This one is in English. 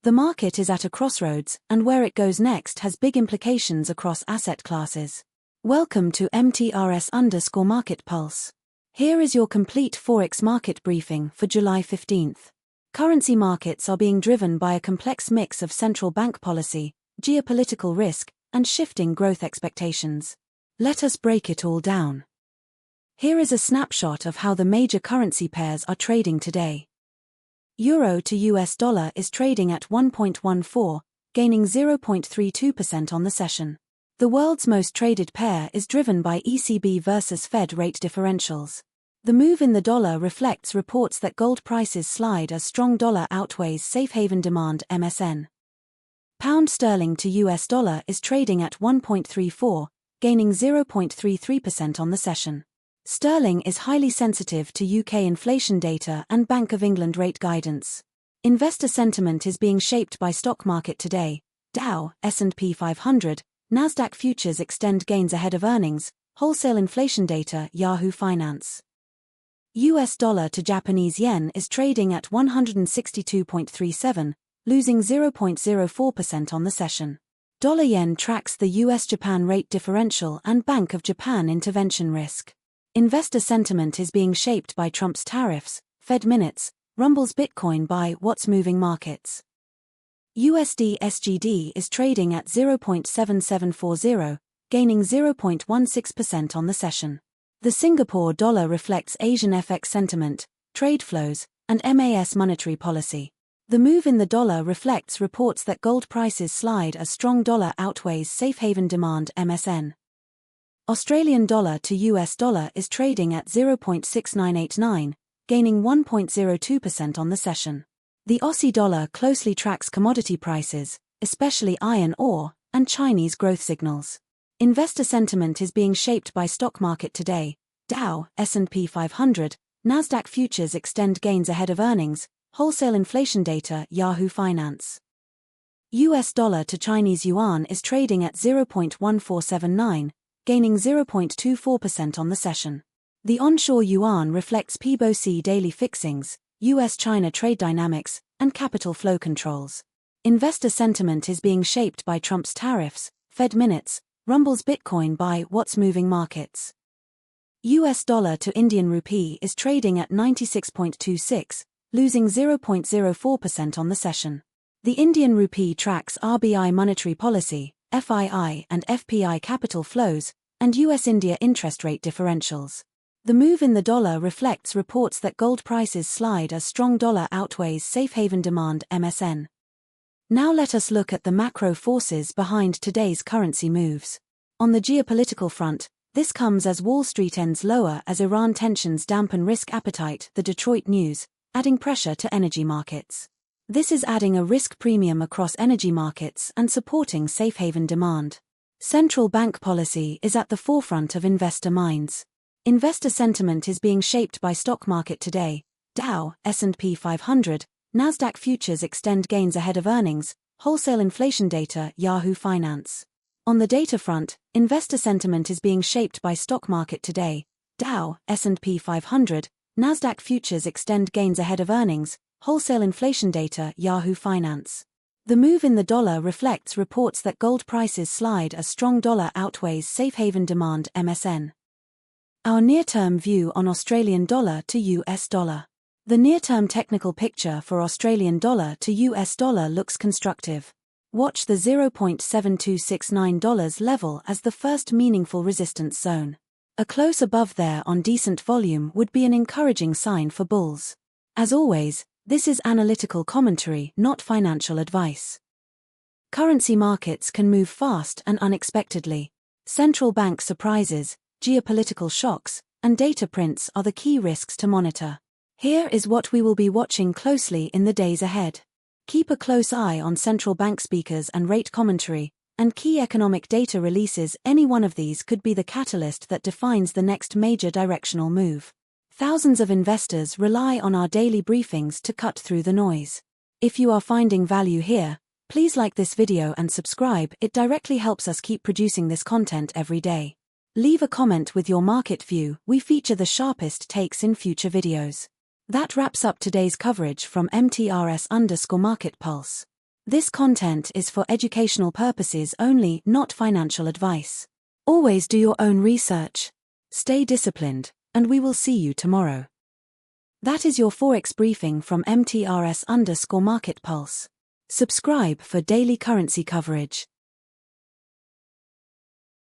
The market is at a crossroads, and where it goes next has big implications across asset classes. Welcome to MTRS_Market Pulse. Here is your complete Forex market briefing for July 15th. Currency markets are being driven by a complex mix of central bank policy, geopolitical risk, and shifting growth expectations. Let us break it all down. Here is a snapshot of how the major currency pairs are trading today. Euro to US dollar is trading at 1.14, gaining 0.32% on the session. The world's most traded pair is driven by ECB versus Fed rate differentials. The move in the dollar reflects reports that gold prices slide as strong dollar outweighs safe haven demand (MSN). Pound sterling to US dollar is trading at 1.34, gaining 0.33% on the session. Sterling is highly sensitive to UK inflation data and Bank of England rate guidance. Investor sentiment is being shaped by stock market today. Dow, S&P 500, NASDAQ futures extend gains ahead of earnings, wholesale inflation data, Yahoo Finance. US dollar to Japanese yen is trading at 162.37, losing 0.04% on the session. Dollar yen tracks the US-Japan rate differential and Bank of Japan intervention risk. Investor sentiment is being shaped by Trump's tariffs, Fed minutes, rumbles Bitcoin by what's moving markets. USD SGD is trading at 0.7740, gaining 0.16% on the session. The Singapore dollar reflects Asian FX sentiment, trade flows, and MAS monetary policy. The move in the dollar reflects reports that gold prices slide as strong dollar outweighs safe haven demand (MSN). Australian dollar to US dollar is trading at 0.6989, gaining 1.02% on the session. The Aussie dollar closely tracks commodity prices, especially iron ore, and Chinese growth signals. Investor sentiment is being shaped by stock market today. Dow, S&P 500, NASDAQ futures extend gains ahead of earnings, wholesale inflation data, Yahoo Finance. US dollar to Chinese yuan is trading at 0.1479, gaining 0.24% on the session. The onshore yuan reflects PBOC daily fixings, US-China trade dynamics, and capital flow controls. Investor sentiment is being shaped by Trump's tariffs, Fed minutes, rumbles Bitcoin by what's moving markets. US dollar to Indian rupee is trading at 96.26, losing 0.04% on the session. The Indian rupee tracks RBI monetary policy, FII and FPI capital flows, and US-India interest rate differentials. The move in the dollar reflects reports that gold prices slide as strong dollar outweighs safe haven demand (MSN). Now let us look at the macro forces behind today's currency moves. On the geopolitical front, this comes as Wall Street ends lower as Iran tensions dampen risk appetite, the Detroit News, adding pressure to energy markets. This is adding a risk premium across energy markets and supporting safe haven demand. Central bank policy is at the forefront of investor minds. Investor sentiment is being shaped by stock market today. Dow, S&P 500, NASDAQ futures extend gains ahead of earnings, wholesale inflation data, Yahoo Finance. On the data front, investor sentiment is being shaped by stock market today. Dow, S&P 500, NASDAQ futures extend gains ahead of earnings, wholesale inflation data, Yahoo Finance. The move in the dollar reflects reports that gold prices slide as strong dollar outweighs safe haven demand (MSN). Our near-term view on Australian dollar to US dollar. The near-term technical picture for Australian dollar to US dollar looks constructive. Watch the $0.7269 level as the first meaningful resistance zone. A close above there on decent volume would be an encouraging sign for bulls. As always, this is analytical commentary, not financial advice. Currency markets can move fast and unexpectedly. Central bank surprises, geopolitical shocks, and data prints are the key risks to monitor. Here is what we will be watching closely in the days ahead. Keep a close eye on central bank speakers and rate commentary, and key economic data releases. Any one of these could be the catalyst that defines the next major directional move. Thousands of investors rely on our daily briefings to cut through the noise. If you are finding value here, please like this video and subscribe. It directly helps us keep producing this content every day. Leave a comment with your market view. We feature the sharpest takes in future videos. That wraps up today's coverage from MTRS_Market Pulse. This content is for educational purposes only, not financial advice. Always do your own research. Stay disciplined, and we will see you tomorrow. That is your Forex briefing from MTRS_Market Pulse. Subscribe for daily currency coverage.